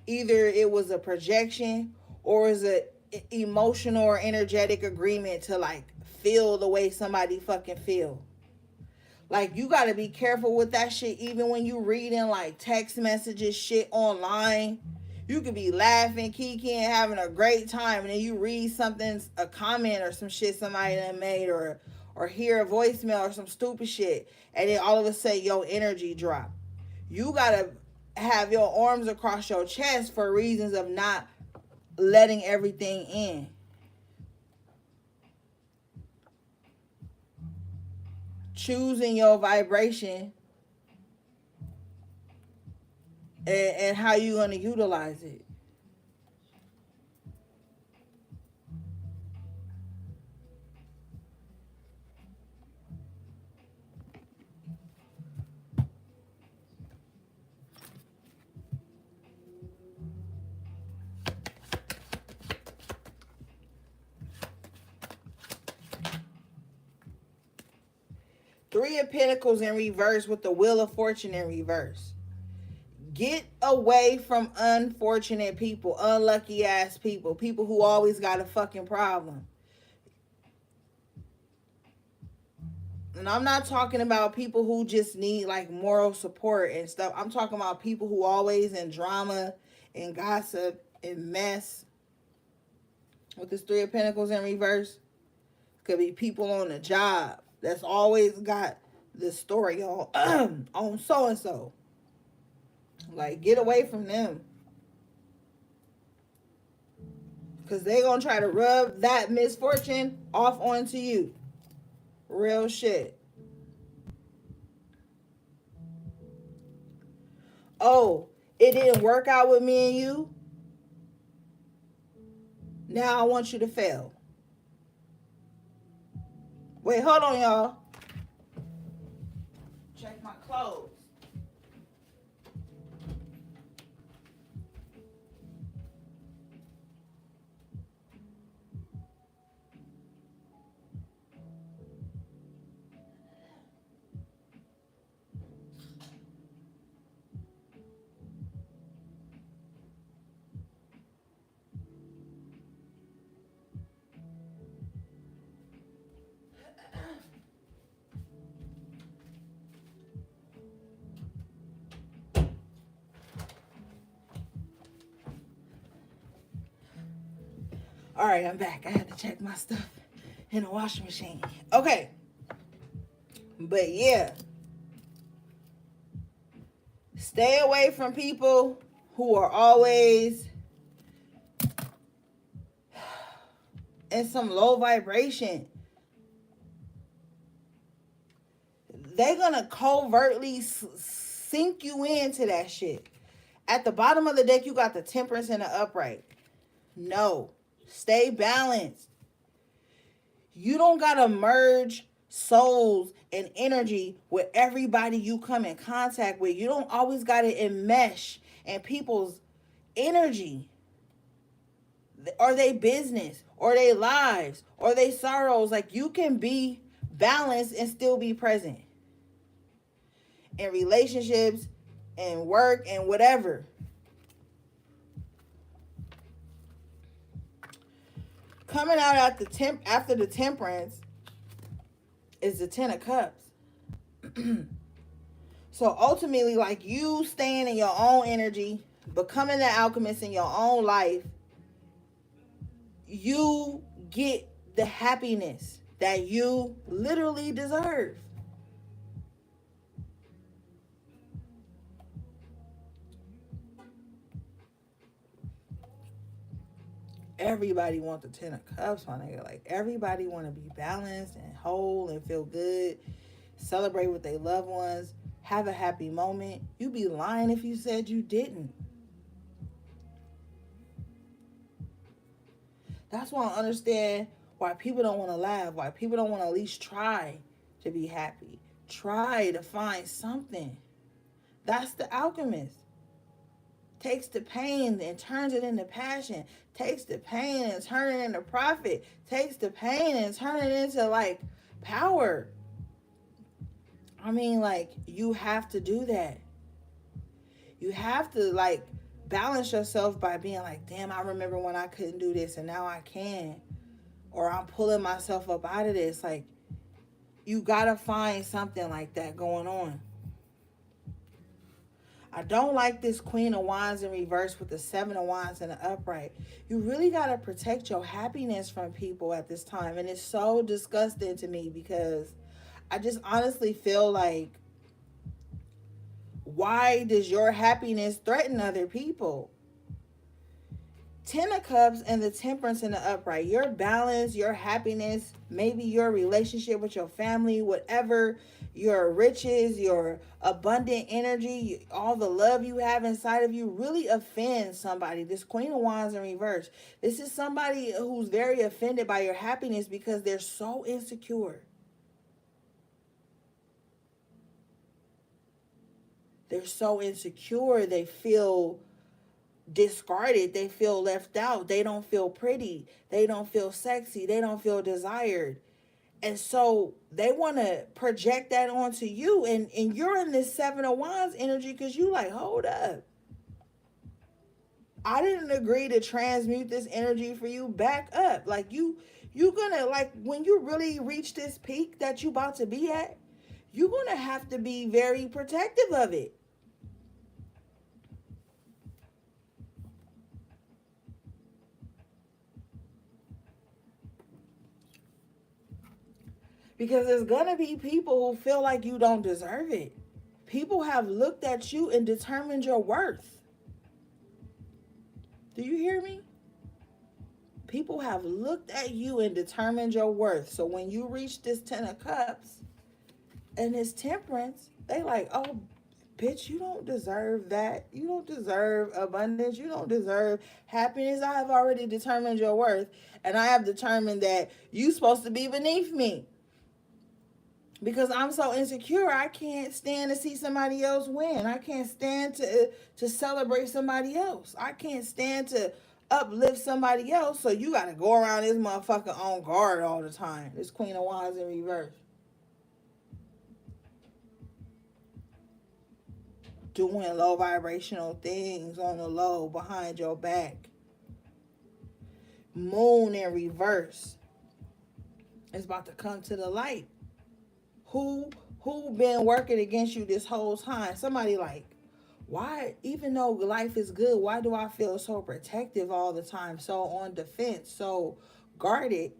Either it was a projection or is a emotional or energetic agreement to like feel the way somebody fucking feel. Like, you got to be careful with that shit. Even when you reading like text messages, shit online, you could be laughing, kikiing, having a great time, and then you read something, a comment or some shit somebody done made, or hear a voicemail or some stupid shit, and then all of a sudden your energy drop. You got to have your arms across your chest for reasons of not letting everything in. Choosing your vibration and how you're going to utilize it. Three of Pentacles in reverse with the Wheel of Fortune in reverse. Get away from unfortunate people, unlucky ass people, people who always got a fucking problem. And I'm not talking about people who just need like moral support and stuff. I'm talking about people who always in drama and gossip and mess. With this Three of Pentacles in reverse, could be people on the job that's always got the story on on so and so. Like, get away from them, because they gonna try to rub that misfortune off onto you. Real shit. Oh, it didn't work out with me and you. Now I want you to fail. Wait, hold on, y'all. Check my clothes. All right, I'm back. I had to check my stuff in the washing machine. Okay. But yeah. Stay away from people who are always in some low vibration. They're going to covertly sink you into that shit. At the bottom of the deck, you got the Temperance and the Upright. No. Stay balanced. You don't got to merge souls and energy with everybody you come in contact with. You don't always got to enmesh in people's energy or their business or their lives or their sorrows. Like, you can be balanced and still be present in relationships and work and whatever. Coming out at the after the Temperance is the Ten of Cups. So ultimately, like, you staying in your own energy, becoming the alchemist in your own life, you get the happiness that you literally deserve. Everybody want the Ten of Cups, my nigga. Like, everybody want to be balanced and whole and feel good, celebrate with their loved ones, have a happy moment. You be lying if you said you didn't. That's why I understand why people don't want to laugh, why people don't want to at least try to be happy. Try to find something. That's the alchemist. Takes the pain and turns it into passion. Takes the pain and turns it into profit. Takes the pain and turns it into, like, power. I mean, like, you have to do that. You have to, like, balance yourself by being like, damn, I remember when I couldn't do this and now I can. Or I'm pulling myself up out of this. Like, you gotta find something like that going on. I don't like this Queen of Wands in reverse with the Seven of Wands in the upright. You really got to protect your happiness from people at this time. And it's so disgusting to me because I just honestly feel like, why does your happiness threaten other people? Ten of Cups and the Temperance in the upright. Your balance, your happiness, maybe your relationship with your family, whatever, your riches, your abundant energy, all the love you have inside of you really offends somebody. This Queen of Wands in reverse. This is somebody who's very offended by your happiness because they're so insecure. They're so insecure. They feel discarded. They feel left out. They don't feel pretty. They don't feel sexy. They don't feel desired. And so they want to project that onto you. And you're in this Seven of Wands energy because you like, hold up. I didn't agree to transmute this energy for you. Back up. Like you gonna, like, when you really reach this peak that you about to be at, you're gonna have to be very protective of it. Because there's gonna be people who feel like you don't deserve it. People have looked at you and determined your worth. Do you hear me? People have looked at you and determined your worth. So when you reach this Ten of Cups and this Temperance, they like, oh, bitch, you don't deserve that. You don't deserve abundance. You don't deserve happiness. I have already determined your worth. And I have determined that you're supposed to be beneath me. Because I'm so insecure, I can't stand to see somebody else win. I can't stand to celebrate somebody else. I can't stand to uplift somebody else. So you got to go around this motherfucker on guard all the time. This Queen of Wands in reverse. Doing low vibrational things on the low behind your back. Moon in reverse. It's about to come to the light. Who been working against you this whole time? Somebody like, why, even though life is good, why do I feel so protective all the time, so on defense, so guarded?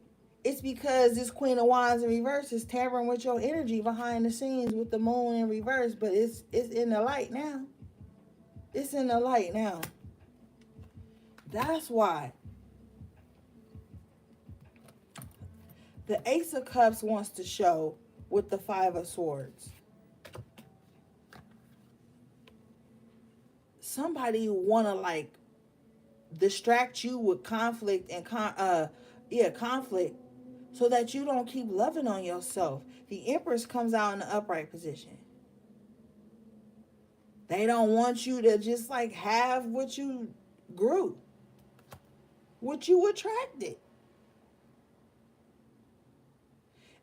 It's because this Queen of Wands in reverse is tampering with your energy behind the scenes with the moon in reverse, but it's in the light now. It's in the light now. That's why. The Ace of Cups wants to show with the Five of Swords. Somebody want to like distract you with conflict and conflict so that you don't keep loving on yourself. The Empress comes out in the upright position. They don't want you to just like have what you grew, what you attracted.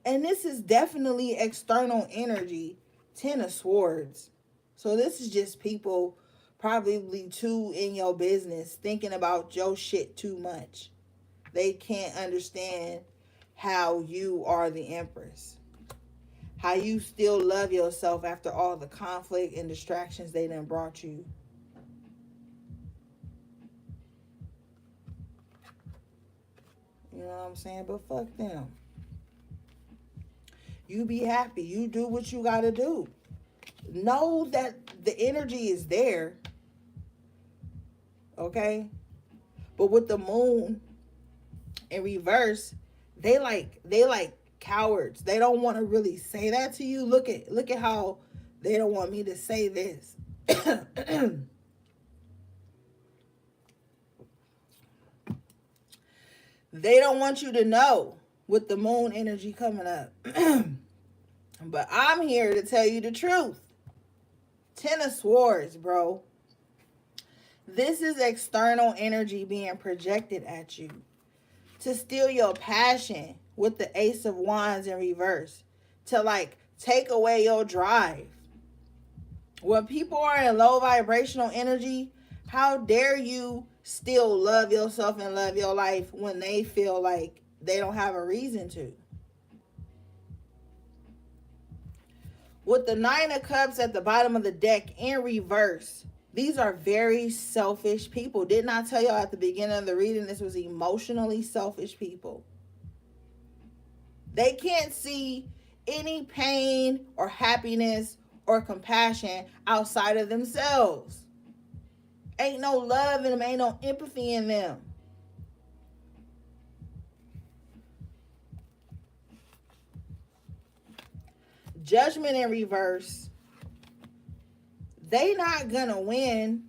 And this is definitely external energy, Ten of Swords. So this is just people probably too in your business thinking about your shit too much. They can't understand how you are the Empress. How you still love yourself after all the conflict and distractions they done brought you. You know what I'm saying? But fuck them. You be happy. You do what you got to do. Know that the energy is there. Okay? But with the moon in reverse, they like cowards. They don't want to really say that to you. Look at how they don't want me to say this. They don't want you to know with the moon energy coming up. But I'm here to tell you the truth. Ten of Swords, bro. This is external energy being projected at you to steal your passion with the Ace of Wands in reverse, to like take away your drive. When people are in low vibrational energy, how dare you still love yourself and love your life when they feel like they don't have a reason to? With the Nine of Cups at the bottom of the deck in reverse, these are very selfish people. Didn't I tell y'all at the beginning of the reading this was emotionally selfish people? They can't see any pain or happiness or compassion outside of themselves. Ain't no love in them. Ain't no empathy in them. Judgment in reverse. They not gonna win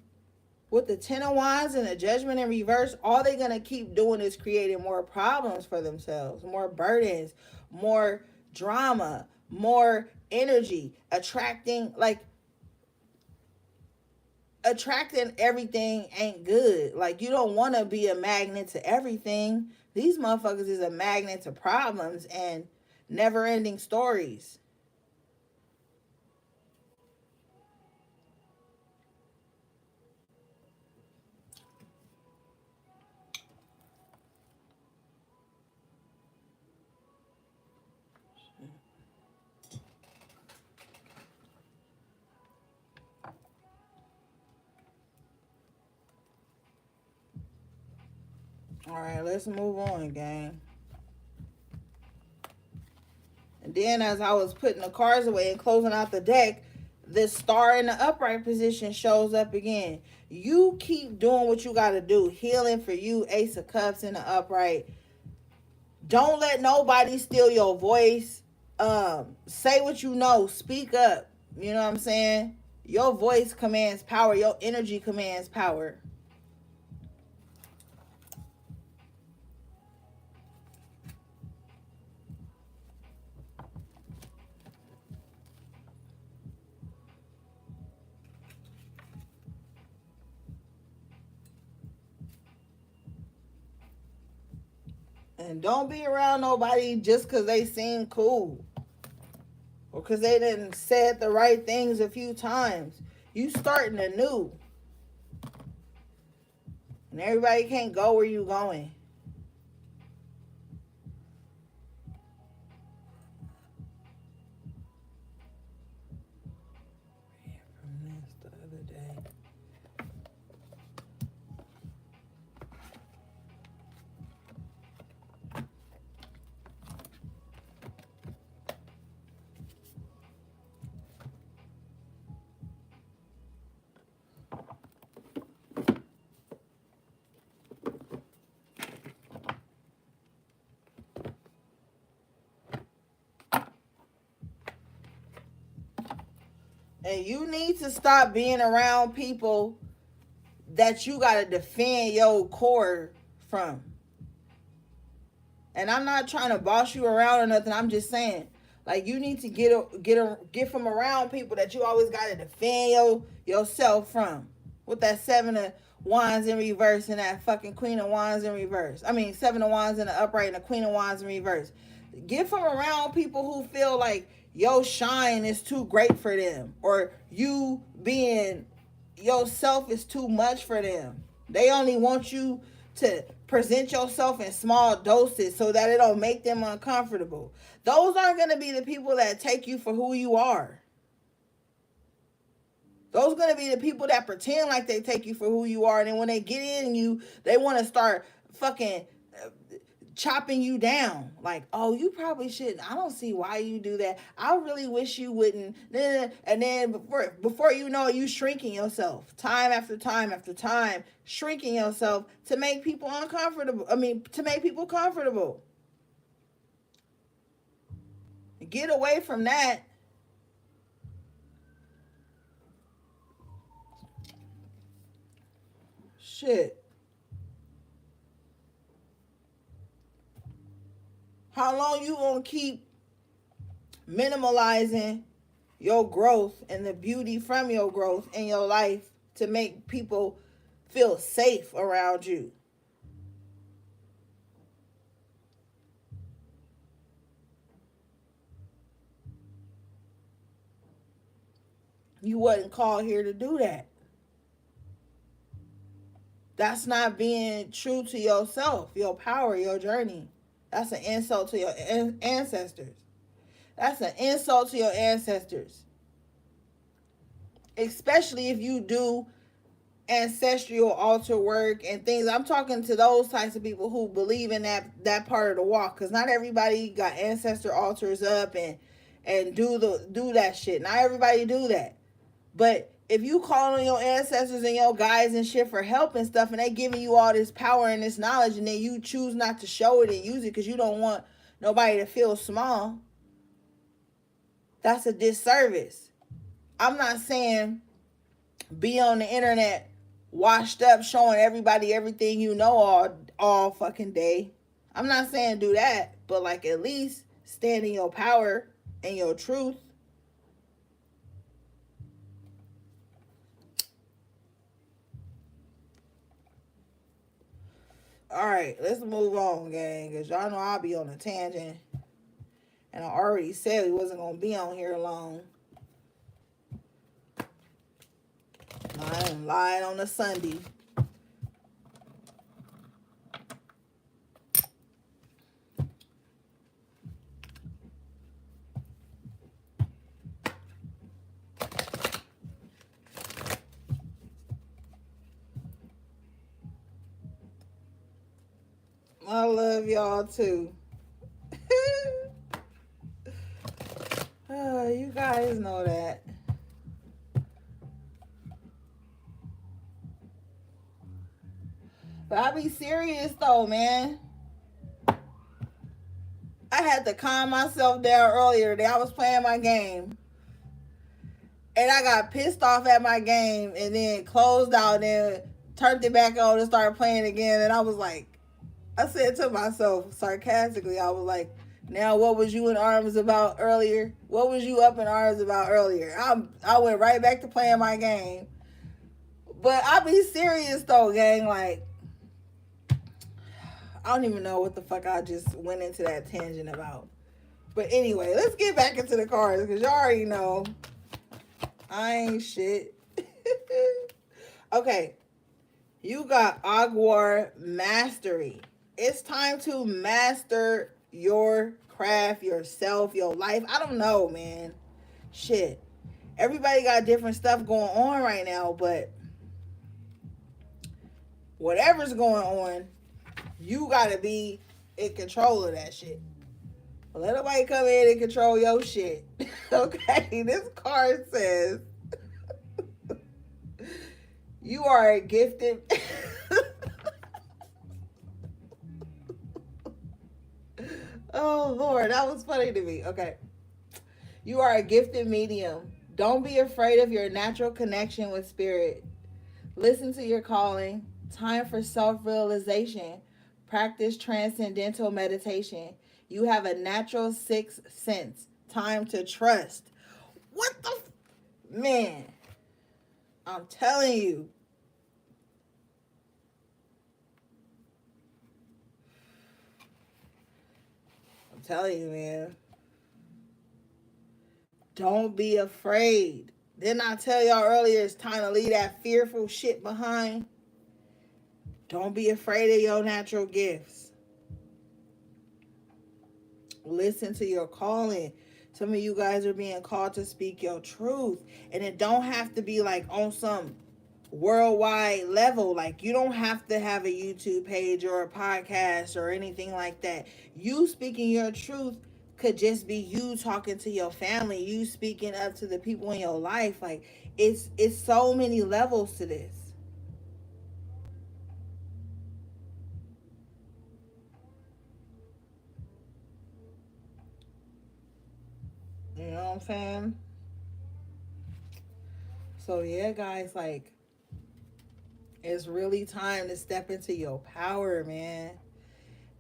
with the Ten of Wands and the Judgment in reverse. All they gonna keep doing is creating more problems for themselves, more burdens, more drama, more energy, attracting everything ain't good. Like, you don't want to be a magnet to everything. These motherfuckers is a magnet to problems, and never ending stories. All right, let's move on, gang. And then as I was putting the cards away and closing out the deck, the star in the upright position shows up again. You keep doing what you got to do. Healing for you, Ace of Cups in the upright. Don't let nobody steal your voice. Say what you know. Speak up. You know what I'm saying? Your voice commands power. Your energy commands power. And don't be around nobody just because they seem cool. Or because they didn't said the right things a few times. You starting anew. And everybody can't go where you going. From this the other day. And you need to stop being around people that you got to defend your core from. And I'm not trying to boss you around or nothing. I'm just saying, like, you need to get from around people that you always got to defend yourself from. With that 7 of Wands in reverse and that fucking Queen of Wands in reverse. I mean, 7 of Wands in the upright and the Queen of Wands in reverse. Get from around people who feel like your shine is too great for them, or you being yourself is too much for them. They only want you to present yourself in small doses so that it don't make them uncomfortable. Those aren't going to be the people that take you for who you are. Those are going to be the people that pretend like they take you for who you are. And then when they get in you, they want to start fucking chopping you down. Like, oh, you probably shouldn't. I don't see why you do that. I really wish you wouldn't. And then before you know it, you shrinking yourself. Time after time after time. Shrinking yourself to make people uncomfortable. To make people comfortable. Get away from that. Shit. How long you gonna keep minimalizing your growth and the beauty from your growth in your life to make people feel safe around you? You wasn't called here to do that. That's not being true to yourself, your power, your journey. That's an insult to your ancestors. That's an insult to your ancestors. Especially if you do ancestral altar work and things. I'm talking to those types of people who believe in that part of the walk, because not everybody got ancestor altars up and do that shit. Not everybody do that. But if you call on your ancestors and your guides and shit for help and stuff, and they giving you all this power and this knowledge, and then you choose not to show it and use it because you don't want nobody to feel small, that's a disservice. I'm not saying be on the internet washed up showing everybody everything you know all fucking day. I'm not saying do that, but like at least stand in your power and your truth. All right, let's move on, gang, because y'all know I'll be on a tangent. And And I already said we wasn't gonna be on here long. Lying on a Sunday. I love y'all too. You guys know that. But I be serious though, man. I had to calm myself down earlier today. I was playing my game. And I got pissed off at my game and then closed out and turned it back on and started playing again. And I was like, I said to myself sarcastically, I was like, now what was you in arms about earlier? What was you up in arms about earlier? I went right back to playing my game. But I be serious though, gang. Like, I don't even know what the fuck I just went into that tangent about. But anyway, let's get back into the cards because y'all already know I ain't shit. Okay. You got Aguar Mastery. It's time to master your craft, yourself, your life. I don't know, man. Shit. Everybody got different stuff going on right now, but whatever's going on, you gotta be in control of that shit. Let nobody come in and control your shit. Okay, this card says you are a gifted Oh Lord, that was funny to me. Okay. You are a gifted medium. Don't be afraid of your natural connection with spirit. Listen to your calling. Time for self-realization. Practice transcendental meditation. You have a natural sixth sense. Time to trust. What the man? I'm telling you. I'm telling you, man. Don't be afraid. Didn't I tell y'all earlier it's time to leave that fearful shit behind? Don't be afraid of your natural gifts. Listen to your calling. Some of you guys are being called to speak your truth. And it don't have to be like on some worldwide level. Like, you don't have to have a YouTube page or a podcast or anything like that. You speaking your truth could just be you talking to your family, you speaking up to the people in your life. Like, it's so many levels to this. You know what I'm saying? So yeah, guys, like, it's really time to step into your power, man.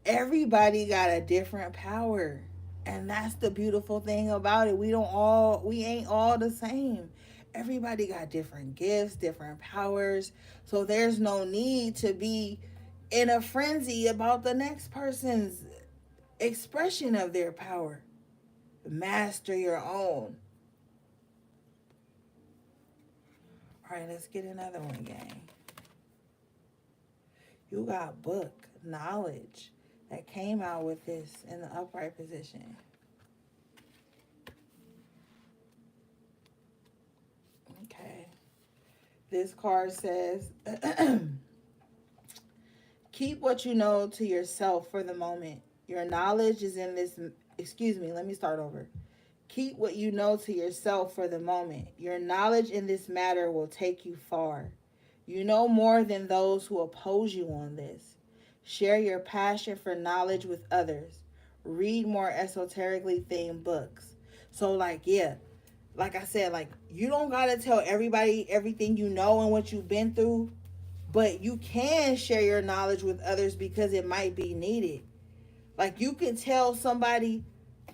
Everybody got a different power. And that's the beautiful thing about it. We ain't all the same. Everybody got different gifts, different powers. So there's no need to be in a frenzy about the next person's expression of their power. Master your own. All right, let's get another one, gang. You got book knowledge that came out with this in the upright position. Okay. This card says, keep what you know to yourself for the moment. Your knowledge is in this, excuse me, let me start over. Keep what you know to yourself for the moment. Your knowledge in this matter will take you far. You know more than those who oppose you on this. Share your passion for knowledge with others. Read more esoterically themed books. So, like, yeah, like I said, like, you don't got to tell everybody everything you know and what you've been through, but you can share your knowledge with others because it might be needed. Like, you can tell somebody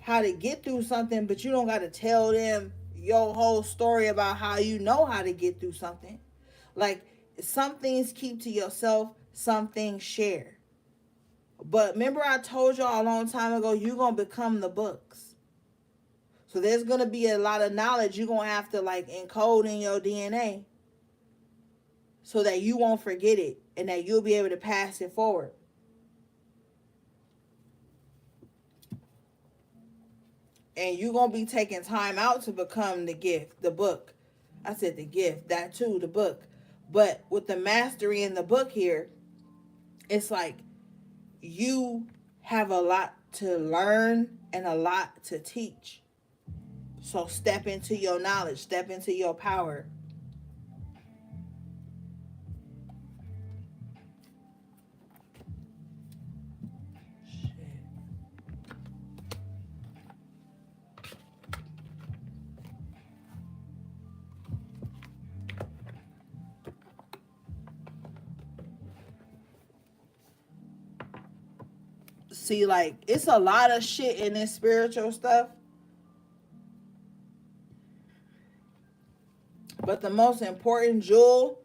how to get through something, but you don't got to tell them your whole story about how you know how to get through something. Like, some things keep to yourself, some things share. But remember I told y'all a long time ago, you're going to become the books. So there's going to be a lot of knowledge you're going to have to like encode in your DNA so that you won't forget it and that you'll be able to pass it forward. And you're going to be taking time out to become the gift, the book. I said the gift, that too, the book. But with the mastery in the book here, it's like you have a lot to learn and a lot to teach. So step into your knowledge, step into your power. See, like, it's a lot of shit in this spiritual stuff. But the most important jewel,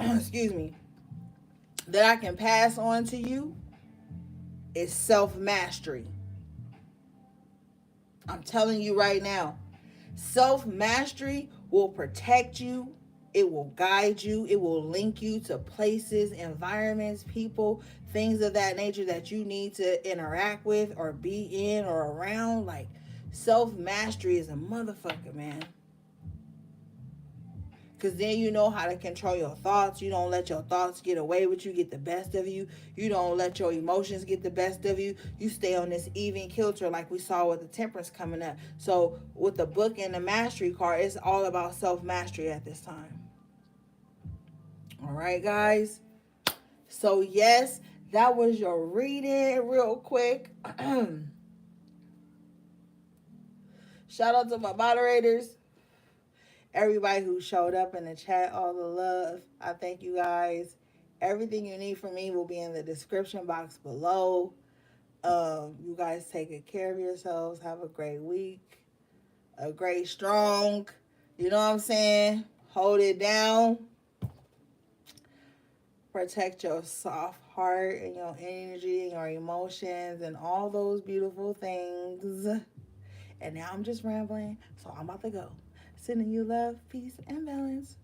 excuse me, that I can pass on to you is self-mastery. I'm telling you right now, self-mastery will protect you. It will guide you. It will link you to places, environments, people, things of that nature that you need to interact with or be in or around. Like, self-mastery is a motherfucker, man. Because then you know how to control your thoughts. You don't let your thoughts get away with you, get the best of you. You don't let your emotions get the best of you. You stay on this even kilter like we saw with the temperance coming up. So with the book and the mastery card, it's all about self-mastery at this time. All right, guys. So yes, that was your reading real quick. Shout out to my moderators. Everybody who showed up in the chat, all the love. I thank you guys. Everything you need from me will be in the description box below. You guys take good care of yourselves. Have a great week. A great strong. You know what I'm saying? Hold it down. Protect your soft heart and your energy and your emotions and all those beautiful things. And now I'm just rambling, so I'm about to go. Sending you love, peace, and balance.